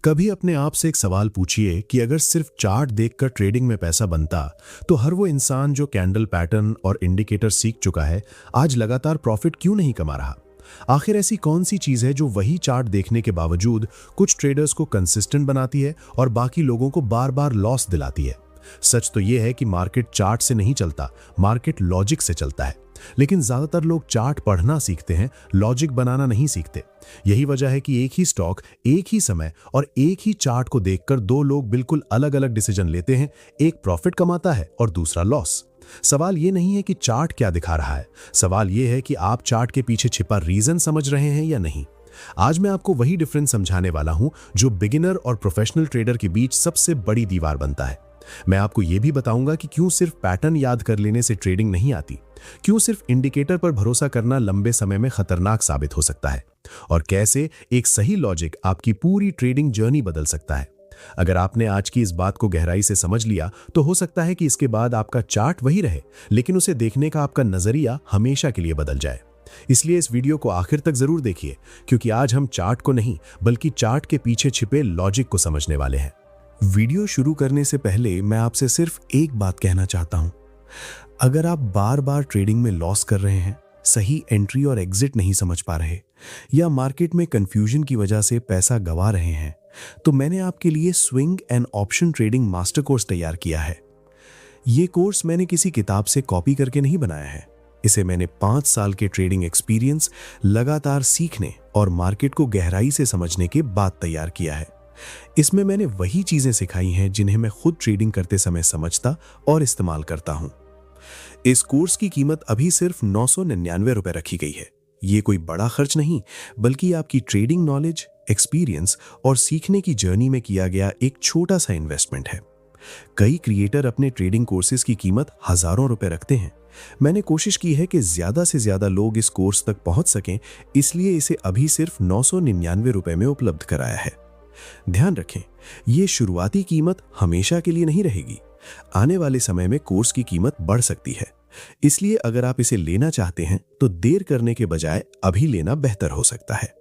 कभी अपने आप से एक सवाल पूछिए कि अगर सिर्फ चार्ट देखकर ट्रेडिंग में पैसा बनता तो हर वो इंसान जो कैंडल पैटर्न और इंडिकेटर सीख चुका है आज लगातार प्रॉफिट क्यों नहीं कमा रहा। आखिर ऐसी कौन सी चीज है जो वही चार्ट देखने के बावजूद कुछ ट्रेडर्स को कंसिस्टेंट बनाती है और बाकी लोगों को बार बार लॉस दिलाती है। सच तो यह है कि मार्केट चार्ट से नहीं चलता, मार्केट लॉजिक से चलता है। लेकिन ज्यादातर लोग चार्ट पढ़ना सीखते हैं, लॉजिक बनाना नहीं सीखते। यही वजह है कि एक ही स्टॉक, एक ही समय और एक ही चार्ट को देखकर दो लोग बिल्कुल अलग अलग डिसीजन लेते हैं। एक प्रॉफिट कमाता है और दूसरा लॉस। सवाल यह नहीं है कि चार्ट क्या दिखा रहा है, सवाल यह है कि आप चार्ट के पीछे छिपा रीजन समझ रहे हैं या नहीं। आज मैं आपको वही डिफरेंस समझाने वाला हूं जो बिगिनर और प्रोफेशनल ट्रेडर के बीच सबसे बड़ी दीवार बनता है। मैं आपको यह भी बताऊंगा कि क्यों सिर्फ पैटर्न याद कर लेने से ट्रेडिंग नहीं आती, क्यों सिर्फ इंडिकेटर पर भरोसा करना लंबे समय में खतरनाक साबित हो सकता है, और कैसे एक सही लॉजिक आपकी पूरी ट्रेडिंग जर्नी बदल सकता है। अगर आपने आज की इस बात को गहराई से समझ लिया तो हो सकता है कि इसके बाद आपका चार्ट वही रहे, लेकिन उसे देखने का आपका नजरिया हमेशा के लिए बदल जाए। इसलिए इस वीडियो को आखिर तक जरूर देखिए, क्योंकि आज हम चार्ट को नहीं बल्कि चार्ट के पीछे छिपे लॉजिक को समझने वाले हैं। वीडियो शुरू करने से पहले मैं आपसे सिर्फ एक बात कहना चाहता हूं। अगर आप बार बार ट्रेडिंग में लॉस कर रहे हैं, सही एंट्री और एग्जिट नहीं समझ पा रहे, या मार्केट में कंफ्यूजन की वजह से पैसा गंवा रहे हैं, तो मैंने आपके लिए swing and option trading master course तैयार किया है। ये कोर्स मैंने किसी किताब से कॉपी करके नहीं बनाया है। इसे मैंने 5 साल के ट्रेडिंग एक्सपीरियंस, लगातार सीखने और मार्केट को गहराई से समझने के बाद तैयार किया है। इसमें मैंने वही चीजें सिखाई हैं जिन्हें मैं खुद ट्रेडिंग करते समय समझता और इस्तेमाल करता हूं। इस कोर्स की कीमत अभी सिर्फ 999 रुपए रखी गई है। ये कोई बड़ा खर्च नहीं, बल्कि आपकी ट्रेडिंग नॉलेज, एक्सपीरियंस और सीखने की जर्नी में किया गया एक छोटा सा इन्वेस्टमेंट है। कई क्रिएटर अपने ट्रेडिंग कोर्सेज की कीमत हजारों रुपए रखते हैं। मैंने कोशिश की है कि ज्यादा से ज्यादा लोग इस कोर्स तक पहुंच सकें, इसलिए इसे अभी सिर्फ 999 रुपए में उपलब्ध कराया है। ध्यान रखें, यह शुरुआती कीमत हमेशा के लिए नहीं रहेगी। आने वाले समय में कोर्स की कीमत बढ़ सकती है, इसलिए अगर आप इसे लेना चाहते हैं तो देर करने के बजाय अभी लेना बेहतर हो सकता है।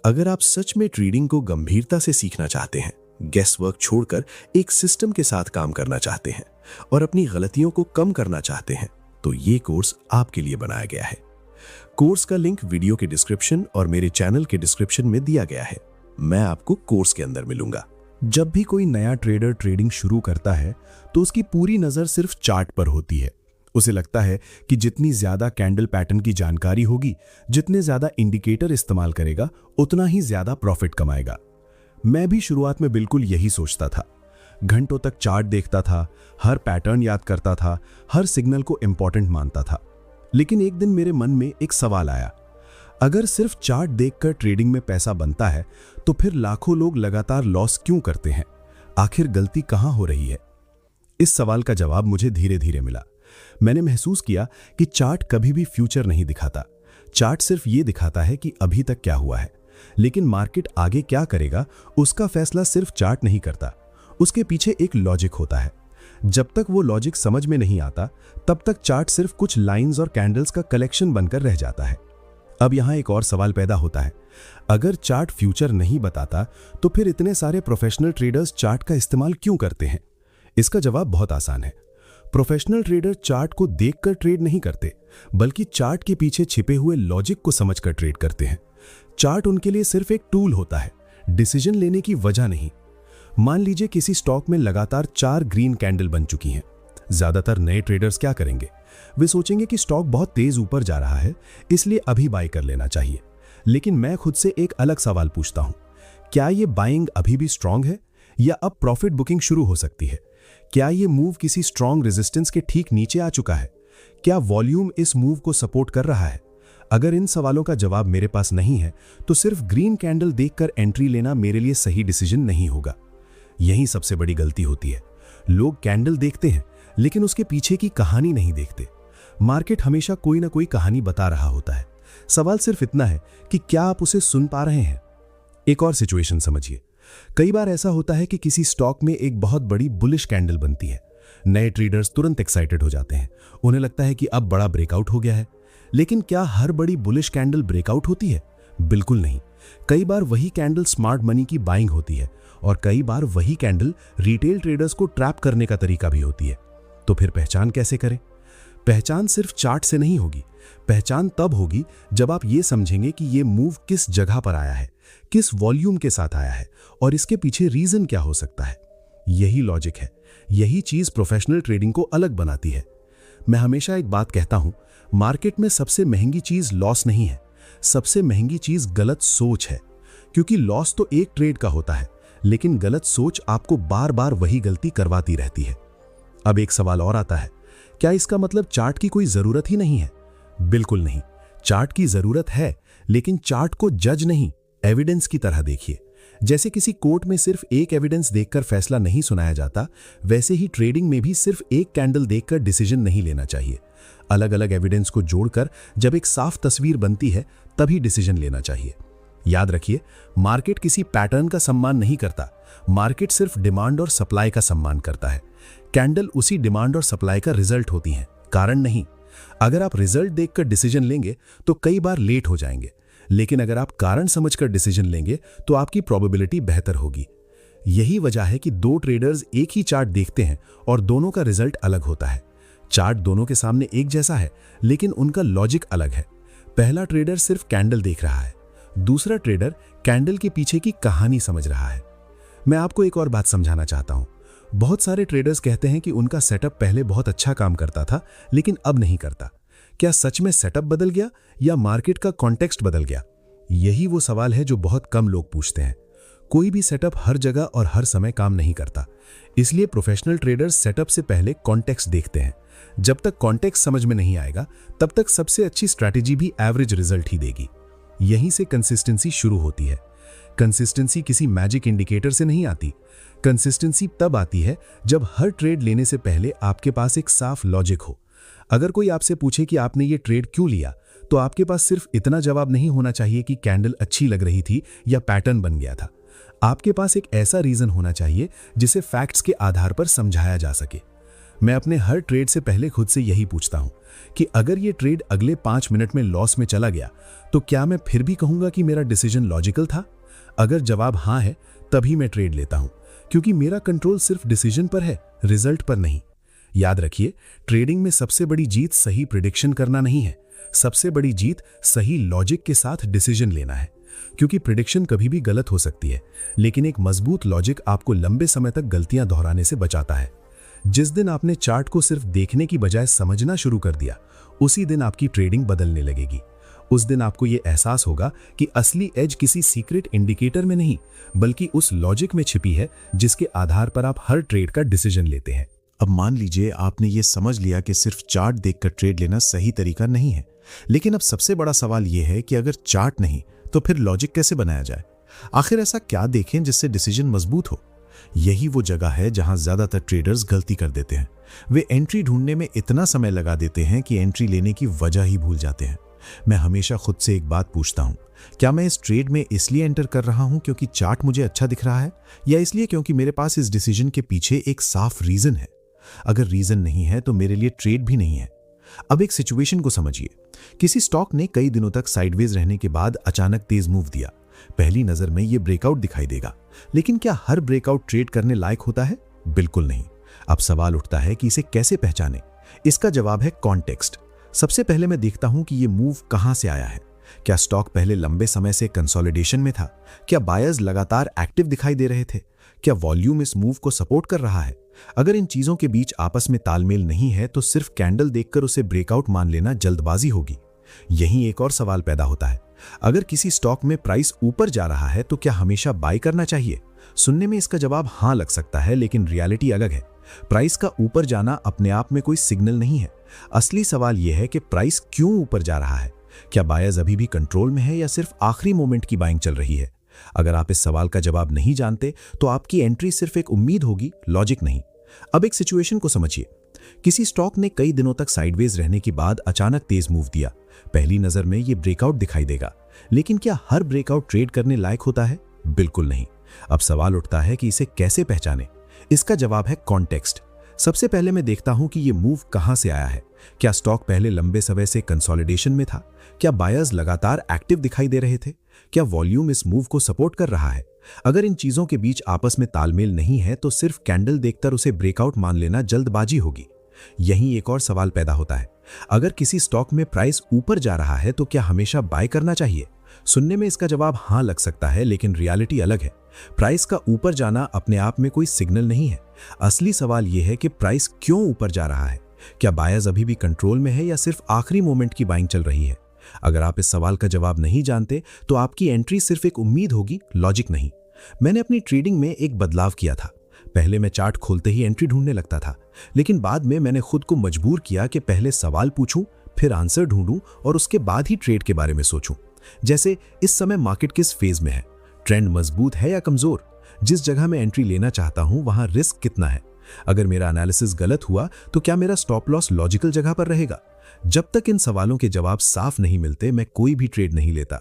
अगर आप सच में ट्रेडिंग को गंभीरता से सीखना चाहते हैं, गेस वर्क छोड़कर एक सिस्टम के साथ काम करना चाहते हैं और अपनी गलतियों को कम करना चाहते हैं, तो ये कोर्स आपके लिए बनाया गया है। कोर्स का लिंक वीडियो के डिस्क्रिप्शन और मेरे चैनल के डिस्क्रिप्शन में दिया गया है। मैं आपको कोर्स के अंदर मिलूंगा। जब भी कोई नया ट्रेडर ट्रेडिंग शुरू करता है तो उसकी पूरी नजर सिर्फ चार्ट पर होती है। उसे लगता है कि जितनी ज्यादा कैंडल पैटर्न की जानकारी होगी, जितने ज्यादा इंडिकेटर इस्तेमाल करेगा, उतना ही ज्यादा प्रॉफिट कमाएगा। मैं भी शुरुआत में बिल्कुल यही सोचता था। घंटों तक चार्ट देखता था, हर पैटर्न याद करता था, हर सिग्नल को इंपॉर्टेंट मानता था। लेकिन एक दिन मेरे मन में एक सवाल आया, अगर सिर्फ चार्ट देखकर ट्रेडिंग में पैसा बनता है तो फिर लाखों लोग लगातार लॉस क्यों करते हैं? आखिर गलती कहां हो रही है? इस सवाल का जवाब मुझे धीरे धीरे मिला। मैंने महसूस किया कि चार्ट कभी भी फ्यूचर नहीं दिखाता। चार्ट सिर्फ ये दिखाता है कि अभी तक क्या हुआ है, लेकिन मार्केट आगे क्या करेगा उसका फैसला सिर्फ चार्ट नहीं करता। उसके पीछे एक लॉजिक होता है। जब तक वो लॉजिक समझ में नहीं आता, तब तक चार्ट सिर्फ कुछ लाइंस और कैंडल्स का कलेक्शन बनकर रह जाता है। अब यहां एक और सवाल पैदा होता है, अगर चार्ट फ्यूचर नहीं बताता तो फिर इतने सारे प्रोफेशनल ट्रेडर्स चार्ट का इस्तेमाल क्यों करते हैं? इसका जवाब बहुत आसान है। प्रोफेशनल ट्रेडर चार्ट को देखकर ट्रेड नहीं करते, बल्कि चार्ट के पीछे छिपे हुए लॉजिक को समझकर ट्रेड करते हैं। चार्ट उनके लिए सिर्फ एक टूल होता है, डिसीजन लेने की वजह नहीं। मान लीजिए किसी स्टॉक में लगातार 4 ग्रीन कैंडल बन चुकी हैं। ज्यादातर नए ट्रेडर्स क्या करेंगे? वे सोचेंगे कि स्टॉक बहुत तेज ऊपर जा रहा है, इसलिए अभी बाय कर लेना चाहिए। लेकिन मैं खुद से एक अलग सवाल पूछता हूं, क्या ये बाइंग अभी भी स्ट्रांग है या अब प्रॉफिट बुकिंग शुरू हो सकती है? क्या ये मूव किसी स्ट्रांग रेजिस्टेंस के ठीक नीचे आ चुका है? क्या वॉल्यूम इस मूव को सपोर्ट कर रहा है? अगर इन सवालों का जवाब मेरे पास नहीं है तो सिर्फ ग्रीन कैंडल देखकर एंट्री लेना मेरे लिए सही डिसीजन नहीं होगा। यही सबसे बड़ी गलती होती है। लोग कैंडल देखते हैं लेकिन उसके पीछे की कहानी नहीं देखते। मार्केट हमेशा कोई ना कोई कहानी बता रहा होता है। सवाल सिर्फ इतना है कि क्या आप उसे सुन पा रहे हैं? एक और सिचुएशन समझिए। कई बार ऐसा होता है कि किसी स्टॉक में एक बहुत बड़ी बुलिश कैंडल बनती है। नए ट्रेडर्स तुरंत एक्साइटेड हो जाते हैं। उन्हें लगता है कि अब बड़ा ब्रेकआउट हो गया है। लेकिन क्या हर बड़ी बुलिश कैंडल ब्रेकआउट होती है? बिल्कुल नहीं। कई बार वही कैंडल स्मार्ट मनी की बाइंग होती है और कई बार वही कैंडल रिटेल ट्रेडर्स को ट्रैप करने का तरीका भी होती है। तो फिर पहचान कैसे करें? पहचान सिर्फ चार्ट से नहीं होगी। पहचान तब होगी जब आप ये समझेंगे कि ये मूव किस जगह पर आया है, किस वॉल्यूम के साथ आया है और इसके पीछे रीजन क्या हो सकता है। यही लॉजिक है, यही चीज प्रोफेशनल ट्रेडिंग को अलग बनाती है। मैं हमेशा एक बात कहता हूं, मार्केट में सबसे महंगी चीज लॉस नहीं है, सबसे महंगी चीज गलत सोच है। क्योंकि लॉस तो एक ट्रेड का होता है, लेकिन गलत सोच आपको बार बार वही गलती करवाती रहती है। अब एक सवाल और आता है, क्या इसका मतलब चार्ट की कोई जरूरत ही नहीं है? बिल्कुल नहीं, चार्ट की जरूरत है, लेकिन चार्ट को जज नहीं, एविडेंस की तरह देखिए। जैसे किसी कोर्ट में सिर्फ एक एविडेंस देखकर फैसला नहीं सुनाया जाता, वैसे ही ट्रेडिंग में भी सिर्फ एक कैंडल देखकर डिसीजन नहीं लेना चाहिए। अलग अलग एविडेंस को जोड़कर जब एक साफ तस्वीर बनती है, तभी डिसीजन लेना चाहिए। याद रखिए, मार्केट किसी पैटर्न का सम्मान नहीं करता, मार्केट सिर्फ डिमांड और सप्लाई का सम्मान करता है। कैंडल उसी डिमांड और सप्लाई का रिजल्ट होती हैं, कारण नहीं। अगर आप रिजल्ट देखकर डिसीजन लेंगे तो कई बार लेट हो जाएंगे, लेकिन अगर आप कारण समझकर डिसीजन लेंगे तो आपकी प्रोबेबिलिटी बेहतर होगी। यही वजह है कि दो ट्रेडर्स एक ही चार्ट देखते हैं और दोनों का रिजल्ट अलग होता है। चार्ट दोनों के सामने एक जैसा है, लेकिन उनका लॉजिक अलग है। पहला ट्रेडर सिर्फ कैंडल देख रहा है, दूसरा ट्रेडर कैंडल के पीछे की कहानी समझ रहा है। मैं आपको एक और बात समझाना चाहता हूं। बहुत सारे ट्रेडर्स कहते हैं कि उनका सेटअप पहले बहुत अच्छा काम करता था, लेकिन अब नहीं करता। क्या सच में सेटअप बदल गया या मार्केट का कॉन्टेक्स्ट बदल गया? यही वो सवाल है जो बहुत कम लोग पूछते हैं। कोई भी सेटअप हर जगह और हर समय काम नहीं करता, इसलिए प्रोफेशनल ट्रेडर्स सेटअप से पहले कॉन्टेक्स्ट देखते हैं। जब तक कॉन्टेक्स्ट समझ में नहीं आएगा, तब तक सबसे अच्छी स्ट्रैटेजी भी एवरेज रिजल्ट ही देगी। यहीं से कंसिस्टेंसी शुरू होती है। कंसिस्टेंसी किसी मैजिक इंडिकेटर से नहीं आती। कंसिस्टेंसी तब आती है जब हर ट्रेड लेने से पहले आपके पास एक साफ लॉजिक हो। अगर कोई आपसे पूछे कि आपने ये ट्रेड क्यों लिया, तो आपके पास सिर्फ इतना जवाब नहीं होना चाहिए कि कैंडल अच्छी लग रही थी या पैटर्न बन गया था। आपके पास एक ऐसा रीजन होना चाहिए जिसे फैक्ट्स के आधार पर समझाया जा सके। मैं अपने हर ट्रेड से पहले खुद से यही पूछता हूं कि अगर ये ट्रेड अगले 5 मिनट में लॉस में चला गया, तो क्या मैं फिर भी कहूंगा कि मेरा डिसीजन लॉजिकल था? अगर जवाब हां है, तभी मैं ट्रेड लेता हूं, क्योंकि मेरा कंट्रोल सिर्फ डिसीजन पर है, रिजल्ट पर नहीं। याद रखिए, ट्रेडिंग में सबसे बड़ी जीत सही प्रिडिक्शन करना नहीं है, सबसे बड़ी जीत सही लॉजिक के साथ डिसीजन लेना है। क्योंकि प्रिडिक्शन कभी भी गलत हो सकती है, लेकिन एक मजबूत लॉजिक आपको लंबे समय तक गलतियां दोहराने से बचाता है। जिस दिन आपने चार्ट को सिर्फ देखने की बजाय समझना शुरू कर दिया, उसी दिन आपकी ट्रेडिंग बदलने लगेगी। उस दिन आपको यह एहसास होगा कि असली एज किसी सीक्रेट इंडिकेटर में नहीं, बल्कि उस लॉजिक में छिपी है जिसके आधार पर आप हर ट्रेड का डिसीजन लेते हैं। अब मान लीजिए आपने ये समझ लिया कि सिर्फ चार्ट देखकर ट्रेड लेना सही तरीका नहीं है, लेकिन अब सबसे बड़ा सवाल यह है कि अगर चार्ट नहीं, तो फिर लॉजिक कैसे बनाया जाए? आखिर ऐसा क्या देखें जिससे डिसीजन मजबूत हो? यही वो जगह है जहां ज्यादातर ट्रेडर्स गलती कर देते हैं। वे एंट्री ढूंढने में इतना समय लगा देते हैं कि एंट्री लेने की वजह ही भूल जाते हैं। मैं हमेशा खुद से एक बात पूछता हूं, क्या मैं इस ट्रेड में इसलिए एंटर कर रहा हूं क्योंकि चार्ट मुझे अच्छा दिख रहा है, या इसलिए क्योंकि मेरे पास इस डिसीजन के पीछे एक साफ रीजन है? अगर रीजन नहीं है तो मेरे लिए ट्रेड भी नहीं है। अब एक सिचुएशन को समझिए। किसी स्टॉक ने कई दिनों तक साइडवेज रहने के बाद अचानक तेज मूव दिया। पहली नजर में यह ब्रेकआउट दिखाई देगा, लेकिन क्या हर ब्रेकआउट ट्रेड करने लायक होता है? बिल्कुल नहीं। अब सवाल उठता है कि इसे कैसे पहचानें। इसका जवाब है कॉन्टेक्स्ट। सबसे पहले मैं देखता हूं कि यह मूव कहां से आया है। क्या स्टॉक पहले लंबे समय से कंसोलिडेशन में था? क्या बायर्स लगातार एक्टिव दिखाई दे रहे थे? क्या वॉल्यूम इस मूव को सपोर्ट कर रहा है? अगर इन चीजों के बीच आपस में तालमेल नहीं है, तो सिर्फ कैंडल देखकर उसे ब्रेकआउट मान लेना जल्दबाजी होगी। यहीं एक और सवाल पैदा होता है, अगर किसी स्टॉक में प्राइस ऊपर जा रहा है तो क्या हमेशा बाय करना चाहिए? सुनने में इसका जवाब हां लग सकता है, लेकिन रियलिटी अलग है। प्राइस का ऊपर जाना अपने आप में कोई सिग्नल नहीं है। असली सवाल यह है कि प्राइस क्यों ऊपर जा रहा है। क्या बायर्स अभी भी कंट्रोल में है या सिर्फ आखिरी मोमेंट की बाइंग चल रही है? अगर आप इस सवाल का जवाब नहीं जानते, तो आपकी एंट्री सिर्फ एक उम्मीद होगी, लॉजिक नहीं। अब एक सिचुएशन को समझिए। किसी स्टॉक ने कई दिनों तक साइडवेज रहने के बाद अचानक तेज मूव दिया। पहली नजर में यह ब्रेकआउट दिखाई देगा, लेकिन क्या हर ब्रेकआउट ट्रेड करने लायक होता है? बिल्कुल नहीं। अब सवाल उठता है कि इसे कैसे पहचाने। इसका जवाब है कॉन्टेक्स्ट। सबसे पहले मैं देखता हूं कि ये मूव कहां से आया है। क्या स्टॉक पहले लंबे समय से कंसोलिडेशन में था? क्या बायर्स लगातार एक्टिव दिखाई दे रहे थे? क्या वॉल्यूम इस मूव को सपोर्ट कर रहा है? अगर इन चीजों के बीच आपस में तालमेल नहीं है तो सिर्फ कैंडल देखकर उसे ब्रेकआउट मान लेना जल्दबाजी होगी। यहीं एक और सवाल पैदा होता है, अगर किसी स्टॉक में प्राइस ऊपर जा रहा है तो क्या हमेशा बाय करना चाहिए? सुनने में इसका जवाब हां लग सकता है, लेकिन रियलिटी अलग है। प्राइस का ऊपर जाना अपने आप में कोई सिग्नल नहीं है। असली सवाल यह है कि प्राइस क्यों ऊपर जा रहा है। क्या बायर्स अभी भी कंट्रोल में है या सिर्फ आखिरी मोमेंट की बाइंग चल रही है? अगर आप इस सवाल का जवाब नहीं जानते तो आपकी एंट्री सिर्फ एक उम्मीद होगी, लॉजिक नहीं। मैंने अपनी ट्रेडिंग में एक बदलाव किया था। पहले मैं चार्ट खोलते ही एंट्री ढूंढने लगता था, लेकिन बाद में मैंने खुद को मजबूर किया कि पहले सवाल पूछूं, फिर आंसर ढूंढूं और उसके बाद ही ट्रेड के बारे में सोचूं। जैसे इस समय मार्केट किस फेज में है, ट्रेंड मजबूत है या कमजोर, जिस जगह मैं एंट्री लेना चाहता हूं वहां रिस्क कितना है। अगर मेरा एनालिसिस गलत हुआ तो क्या मेरा स्टॉप लॉस लॉजिकल जगह पर रहेगा? जब तक इन सवालों के जवाब साफ नहीं मिलते मैं कोई भी ट्रेड नहीं लेता।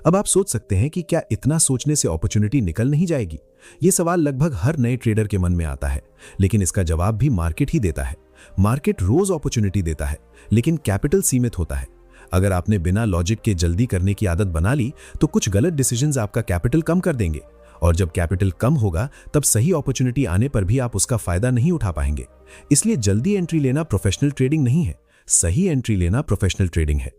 अब आप सोच सकते हैं कि क्या इतना सोचने से अपॉर्चुनिटी निकल नहीं जाएगी? ये सवाल लगभग हर नए ट्रेडर के मन में आता है, लेकिन इसका जवाब भी मार्केट ही देता है। मार्केट रोज अपॉर्चुनिटी देता है, लेकिन कैपिटल सीमित होता है। अगर आपने बिना लॉजिक के जल्दी करने की आदत बना ली तो कुछ गलत डिसीजंस आपका कैपिटल कम कर देंगे, और जब कैपिटल कम होगा तब सही अपॉर्चुनिटी आने पर भी आप उसका फायदा नहीं उठा पाएंगे। इसलिए जल्दी एंट्री लेना प्रोफेशनल ट्रेडिंग नहीं है, सही एंट्री लेना प्रोफेशनल ट्रेडिंग है।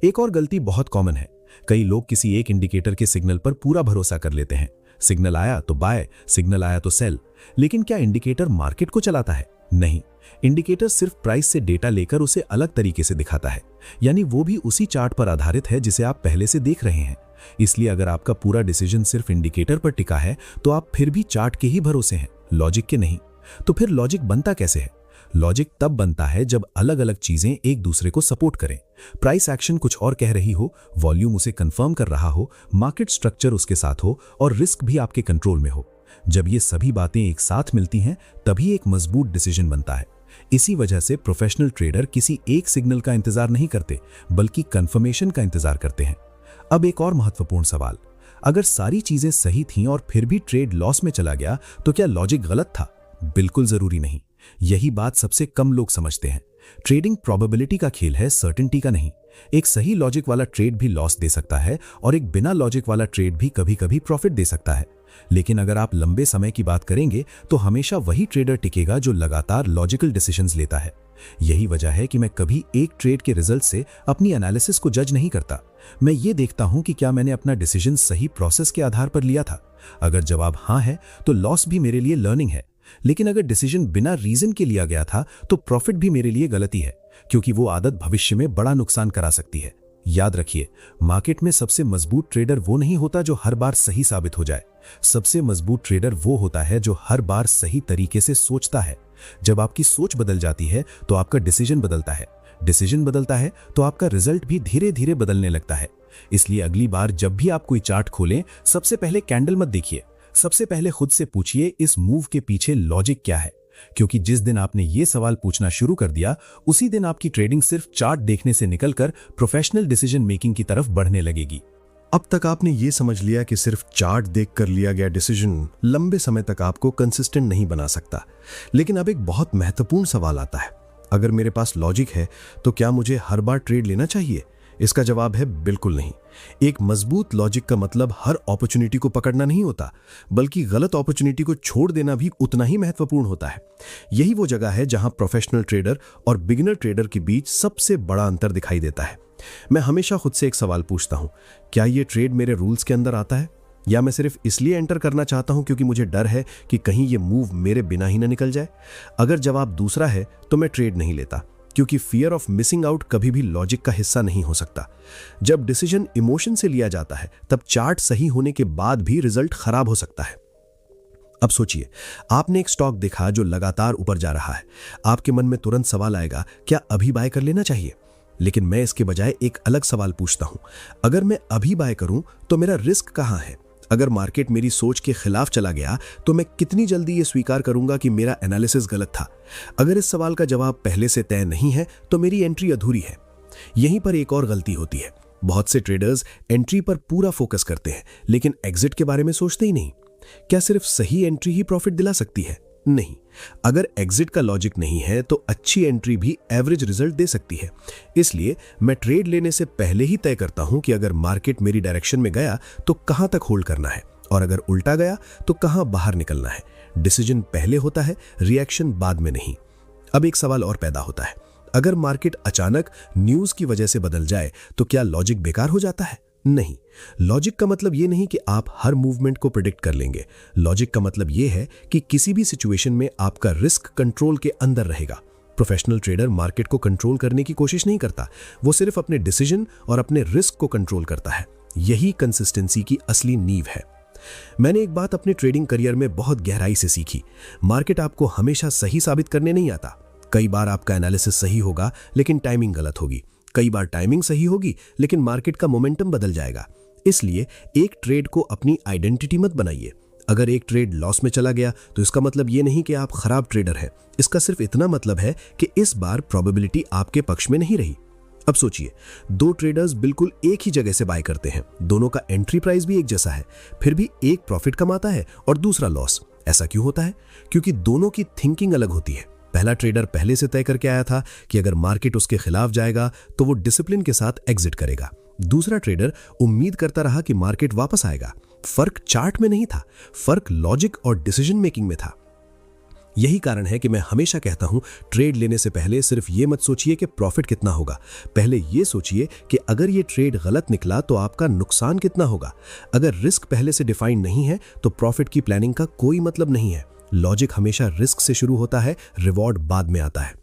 एक और गलती बहुत कॉमन है, कई लोग किसी एक इंडिकेटर के सिग्नल पर पूरा भरोसा कर लेते हैं। सिग्नल आया तो बाय, सिग्नल आया तो सेल। लेकिन क्या इंडिकेटर मार्केट को चलाता है? नहीं, इंडिकेटर सिर्फ प्राइस से डेटा लेकर उसे अलग तरीके से दिखाता है, यानी वो भी उसी चार्ट पर आधारित है जिसे आप पहले से देख रहे हैं। इसलिए अगर आपका पूरा डिसीजन सिर्फ इंडिकेटर पर टिका है तो आप फिर भी चार्ट के ही भरोसे हैं, लॉजिक के नहीं। तो फिर लॉजिक बनता कैसे है? लॉजिक तब बनता है जब अलग अलग चीजें एक दूसरे को सपोर्ट करें। प्राइस एक्शन कुछ और कह रही हो, वॉल्यूम उसे कंफर्म कर रहा हो, मार्केट स्ट्रक्चर उसके साथ हो और रिस्क भी आपके कंट्रोल में हो। जब ये सभी बातें एक साथ मिलती हैं तभी एक मजबूत डिसीजन बनता है। इसी वजह से प्रोफेशनल ट्रेडर किसी एक सिग्नल का इंतजार नहीं करते, बल्कि कंफर्मेशन का इंतजार करते हैं। अब एक और महत्वपूर्ण सवाल, अगर सारी चीजें सही थीं और फिर भी ट्रेड लॉस में चला गया तो क्या लॉजिक गलत था? बिल्कुल जरूरी नहीं। यही बात सबसे कम लोग समझते हैं। ट्रेडिंग प्रोबेबिलिटी का खेल है, सर्टेनिटी का नहीं। एक सही लॉजिक वाला ट्रेड भी लॉस दे सकता है और एक बिना लॉजिक वाला ट्रेड भी कभी-कभी प्रॉफिट दे सकता है। लेकिन अगर आप लंबे समय की बात करेंगे तो हमेशा वही ट्रेडर टिकेगा जो लगातार लॉजिकल डिसीजंस लेता है। यही वजह है कि मैं कभी एक ट्रेड के रिजल्ट से अपनी एनालिसिस को जज नहीं करता। मैं ये देखता हूं कि क्या मैंने अपना डिसीजन सही प्रोसेस के आधार पर लिया था। अगर जवाब हां है तो लॉस भी मेरे लिए लर्निंग है, लेकिन अगर डिसीजन बिना रीजन के लिया गया था तो प्रॉफिट भी मेरे लिए गलती है, क्योंकि वो आदत भविष्य में बड़ा नुकसान करा सकती है। याद रखिए, मार्केट में सबसे मजबूत ट्रेडर वो नहीं होता जो हर बार सही साबित हो जाए। सबसे मजबूत ट्रेडर वो होता है जो हर बार सही तरीके से सोचता है। जब आपकी सोच बदल जाती है तो आपका डिसीजन बदलता है, डिसीजन बदलता है तो आपका रिजल्ट भी धीरे धीरे बदलने लगता है। इसलिए अगली बार जब भी आप कोई चार्ट खोलें, सबसे पहले कैंडल मत देखिए, सबसे पहले खुद से पूछिए इस मूव के पीछे लॉजिक क्या है। क्योंकि जिस दिन आपने ये सवाल पूछना शुरू कर दिया, उसी दिन आपकी ट्रेडिंग सिर्फ चार्ट देखने से निकलकर प्रोफेशनल डिसीजन मेकिंग की तरफ बढ़ने लगेगी। अब तक आपने ये समझ लिया कि सिर्फ चार्ट देखकर लिया गया डिसीजन लंबे समय तक आपको कंसिस्टेंट नहीं बना सकता। लेकिन अब एक बहुत महत्वपूर्ण सवाल आता है, अगर मेरे पास लॉजिक है तो क्या मुझे हर बार ट्रेड लेना चाहिए? इसका जवाब है बिल्कुल नहीं। एक मजबूत लॉजिक का मतलब हर अपॉर्चुनिटी को पकड़ना नहीं होता, बल्कि गलत अपॉर्चुनिटी को छोड़ देना भी उतना ही महत्वपूर्ण होता है। यही वो जगह है जहां प्रोफेशनल ट्रेडर और बिगिनर ट्रेडर के बीच सबसे बड़ा अंतर दिखाई देता है। मैं हमेशा खुद से एक सवाल पूछता हूं, क्या ये ट्रेड मेरे रूल्स के अंदर आता है, या मैं सिर्फ इसलिए एंटर करना चाहता हूं क्योंकि मुझे डर है कि कहीं ये मूव मेरे बिना ही ना निकल जाए? अगर जवाब दूसरा है तो मैं ट्रेड नहीं लेता, क्योंकि फियर ऑफ मिसिंग आउट कभी भी लॉजिक का हिस्सा नहीं हो सकता। जब डिसीजन इमोशन से लिया जाता है तब चार्ट सही होने के बाद भी रिजल्ट खराब हो सकता है। अब सोचिए, आपने एक स्टॉक देखा जो लगातार ऊपर जा रहा है। आपके मन में तुरंत सवाल आएगा, क्या अभी बाय कर लेना चाहिए? लेकिन मैं इसके बजाय एक अलग सवाल पूछता हूं, अगर मैं अभी बाय करूं तो मेरा रिस्क कहां है? अगर मार्केट मेरी सोच के खिलाफ चला गया तो मैं कितनी जल्दी ये स्वीकार करूंगा कि मेरा एनालिसिस गलत था? अगर इस सवाल का जवाब पहले से तय नहीं है तो मेरी एंट्री अधूरी है। यहीं पर एक और गलती होती है, बहुत से ट्रेडर्स एंट्री पर पूरा फोकस करते हैं लेकिन एग्जिट के बारे में सोचते ही नहीं। क्या सिर्फ सही एंट्री ही प्रॉफिट दिला सकती है? नहीं, अगर एग्जिट का लॉजिक नहीं है तो अच्छी एंट्री भी एवरेज रिजल्ट दे सकती है। इसलिए मैं ट्रेड लेने से पहले ही तय करता हूं कि अगर मार्केट मेरी डायरेक्शन में गया तो कहां तक होल्ड करना है, और अगर उल्टा गया तो कहां बाहर निकलना है। डिसीजन पहले होता है, रिएक्शन बाद में नहीं। अब एक सवाल और पैदा होता है, अगर मार्केट अचानक न्यूज की वजह से बदल जाए तो क्या लॉजिक बेकार हो जाता है? नहीं, लॉजिक का मतलब यह नहीं कि आप हर मूवमेंट को प्रिडिक्ट कर लेंगे। लॉजिक का मतलब यह है कि किसी भी सिचुएशन में आपका रिस्क कंट्रोल के अंदर रहेगा। प्रोफेशनल ट्रेडर मार्केट को कंट्रोल करने की कोशिश नहीं करता, वो सिर्फ अपने डिसीजन और अपने रिस्क को कंट्रोल करता है। यही कंसिस्टेंसी की असली नींव है। मैंने एक बात अपने ट्रेडिंग करियर में बहुत गहराई से सीखी, मार्केट आपको हमेशा सही साबित करने नहीं आता। कई बार आपका एनालिसिस सही होगा लेकिन टाइमिंग गलत होगी, कई बार टाइमिंग सही होगी लेकिन मार्केट का मोमेंटम बदल जाएगा। इसलिए एक ट्रेड को अपनी आइडेंटिटी मत बनाइए। अगर एक ट्रेड लॉस में चला गया तो इसका मतलब ये नहीं कि आप खराब ट्रेडर हैं, इसका सिर्फ इतना मतलब है कि इस बार प्रोबेबिलिटी आपके पक्ष में नहीं रही। अब सोचिए, दो ट्रेडर्स बिल्कुल एक ही जगह से बाय करते हैं, दोनों का एंट्री प्राइस भी एक जैसा है, फिर भी एक प्रॉफिट कमाता है और दूसरा लॉस। ऐसा क्यों होता है? क्योंकि दोनों की थिंकिंग अलग होती है। पहला ट्रेडर पहले से तय करके आया था कि अगर मार्केट उसके खिलाफ जाएगा तो वो डिसिप्लिन के साथ एग्जिट करेगा। दूसरा ट्रेडर उम्मीद करता रहा कि मार्केट वापस आएगा। फर्क चार्ट में नहीं था, फर्क लॉजिक और डिसीजन मेकिंग में था। यही कारण है कि मैं हमेशा कहता हूं, ट्रेड लेने से पहले सिर्फ ये मत सोचिए कि प्रॉफिट कितना होगा, पहले ये सोचिए कि अगर ये ट्रेड गलत निकला तो आपका नुकसान कितना होगा। अगर रिस्क पहले से डिफाइंड नहीं है तो प्रॉफिट की प्लानिंग का कोई मतलब नहीं है। लॉजिक हमेशा रिस्क से शुरू होता है, रिवॉर्ड बाद में आता है।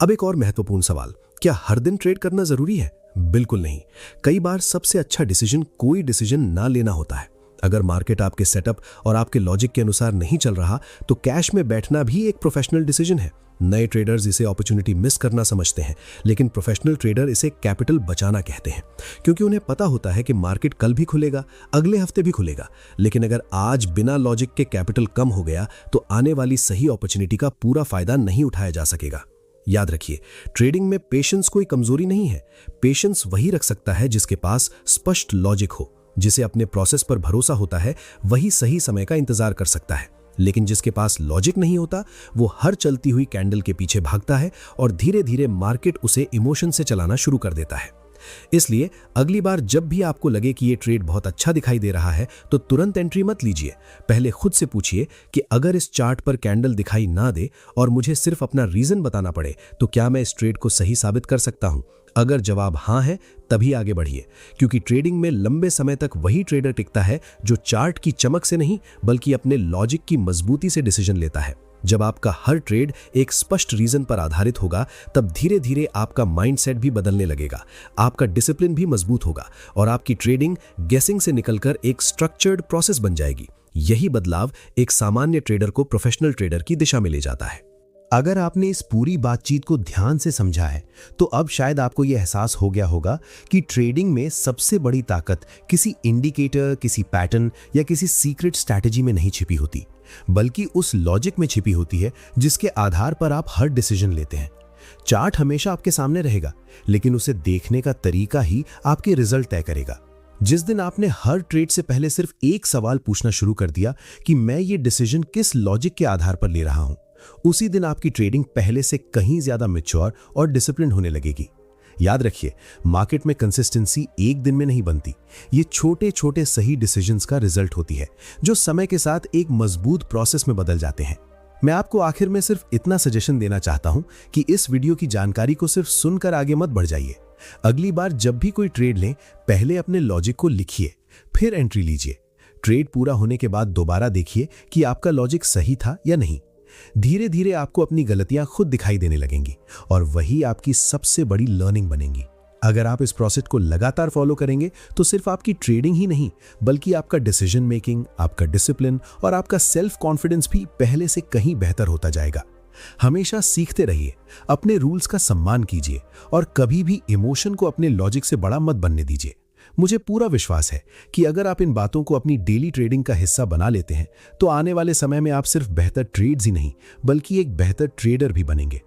अब एक और महत्वपूर्ण सवाल, क्या हर दिन ट्रेड करना जरूरी है? बिल्कुल नहीं। कई बार सबसे अच्छा डिसीजन कोई डिसीजन ना लेना होता है। अगर मार्केट आपके सेटअप और आपके लॉजिक के अनुसार नहीं चल रहा तो कैश में बैठना भी एक प्रोफेशनल डिसीजन है। नए ट्रेडर्स इसे अपॉर्चुनिटी मिस करना समझते हैं, लेकिन प्रोफेशनल ट्रेडर इसे कैपिटल बचाना कहते हैं, क्योंकि उन्हें पता होता है कि मार्केट कल भी खुलेगा, अगले हफ्ते भी खुलेगा। लेकिन अगर आज बिना लॉजिक के कैपिटल कम हो गया तो आने वाली सही अपॉर्चुनिटी का पूरा फायदा नहीं उठाया जा सकेगा। याद रखिए, ट्रेडिंग में पेशेंस कोई कमजोरी नहीं है। पेशेंस वही रख सकता है जिसके पास स्पष्ट लॉजिक हो। जिसे अपने प्रोसेस पर भरोसा होता है वही सही समय का इंतजार कर सकता है, लेकिन जिसके पास लॉजिक नहीं होता वो हर चलती हुई कैंडल के पीछे भागता है और धीरे धीरे मार्केट उसे इमोशन से चलाना शुरू कर देता है। इसलिए अगली बार जब भी आपको लगे कि ये ट्रेड बहुत अच्छा दिखाई दे रहा है तो तुरंत एंट्री मत लीजिए। पहले खुद से पूछिए कि अगर इस चार्ट पर कैंडल दिखाई ना दे और मुझे सिर्फ अपना रीजन बताना पड़े तो क्या मैं इस ट्रेड को सही साबित कर सकता हूं? अगर जवाब हां है तभी आगे बढ़िए, क्योंकि ट्रेडिंग में लंबे समय तक वही ट्रेडर टिकता है जो चार्ट की चमक से नहीं बल्कि अपने लॉजिक की मजबूती से डिसीजन लेता है। जब आपका हर ट्रेड एक स्पष्ट रीजन पर आधारित होगा तब धीरे धीरे आपका माइंडसेट भी बदलने लगेगा, आपका डिसिप्लिन भी मजबूत होगा और आपकी ट्रेडिंग गेसिंग से निकलकर एक स्ट्रक्चर्ड प्रोसेस बन जाएगी। यही बदलाव एक सामान्य ट्रेडर को प्रोफेशनल ट्रेडर की दिशा में ले जाता है। अगर आपने इस पूरी बातचीत को ध्यान से समझा है तो अब शायद आपको यह एहसास हो गया होगा कि ट्रेडिंग में सबसे बड़ी ताकत किसी इंडिकेटर, किसी पैटर्न या किसी सीक्रेट स्ट्रैटेजी में नहीं छिपी होती, बल्कि उस लॉजिक में छिपी होती है जिसके आधार पर आप हर डिसीजन लेते हैं। चार्ट हमेशा आपके सामने रहेगा, लेकिन उसे देखने का तरीका ही आपके रिजल्ट तय करेगा। जिस दिन आपने हर ट्रेड से पहले सिर्फ एक सवाल पूछना शुरू कर दिया कि मैं ये डिसीजन किस लॉजिक के आधार पर ले रहा हूं, उसी दिन आपकी ट्रेडिंग पहले से कहीं ज्यादा मैच्योर और डिसिप्लिन होने लगेगी। याद रखिए, मार्केट में कंसिस्टेंसी एक दिन में नहीं बनती, ये छोटे छोटे सही डिसीजंस का रिजल्ट होती है जो समय के साथ एक मजबूत प्रोसेस में बदल जाते हैं। मैं आपको आखिर में सिर्फ इतना सजेशन देना चाहता हूं कि इस वीडियो की जानकारी को सिर्फ सुनकर आगे मत बढ़ जाइए। अगली बार जब भी कोई ट्रेड लें, पहले अपने लॉजिक को लिखिए, फिर एंट्री लीजिए। ट्रेड पूरा होने के बाद दोबारा देखिए कि आपका लॉजिक सही था या नहीं। धीरे धीरे आपको अपनी गलतियां खुद दिखाई देने लगेंगी और वही आपकी सबसे बड़ी लर्निंग बनेंगी। अगर आप इस प्रोसेस को लगातार फॉलो करेंगे तो सिर्फ आपकी ट्रेडिंग ही नहीं बल्कि आपका डिसीजन मेकिंग, आपका डिसिप्लिन और आपका सेल्फ कॉन्फिडेंस भी पहले से कहीं बेहतर होता जाएगा। हमेशा सीखते रहिए, अपने रूल्स का सम्मान कीजिए और कभी भी इमोशन को अपने लॉजिक से बड़ा मत बनने दीजिए। मुझे पूरा विश्वास है कि अगर आप इन बातों को अपनी डेली ट्रेडिंग का हिस्सा बना लेते हैं तो आने वाले समय में आप सिर्फ बेहतर ट्रेड्स ही नहीं बल्कि एक बेहतर ट्रेडर भी बनेंगे।